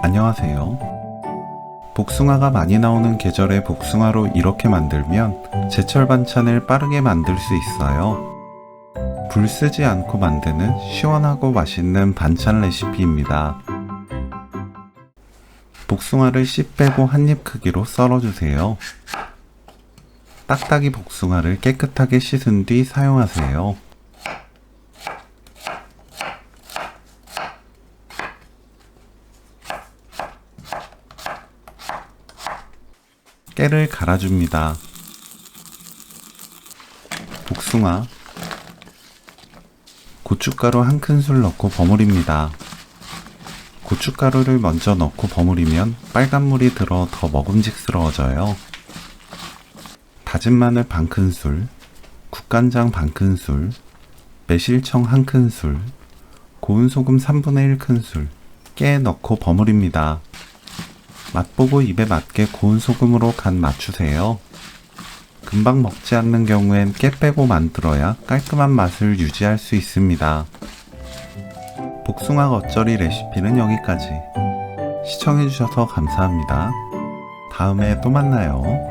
안녕하세요. 복숭아가 많이 나오는 계절에 복숭아로 이렇게 만들면 제철 반찬을 빠르게 만들 수 있어요. 불 쓰지 않고 만드는 시원하고 맛있는 반찬 레시피입니다. 복숭아를 씨 빼고 한입 크기로 썰어주세요. 딱딱이 복숭아를 깨끗하게 씻은 뒤 사용하세요. 깨를 갈아줍니다. 복숭아, 고춧가루 한 큰술 넣고 버무립니다. 고춧가루를 먼저 넣고 버무리면 빨간물이 들어 더 먹음직스러워져요. 다진 마늘 반 큰술, 국간장 반 큰술, 매실청 한 큰술, 고운 소금 3분의 1 큰술, 깨 넣고 버무립니다. 맛보고 입에 맞게 고운 소금으로 간 맞추세요. 금방 먹지 않는 경우엔 깨 빼고 만들어야 깔끔한 맛을 유지할 수 있습니다. 복숭아 겉절이 레시피는 여기까지. 시청해주셔서 감사합니다. 다음에 또 만나요.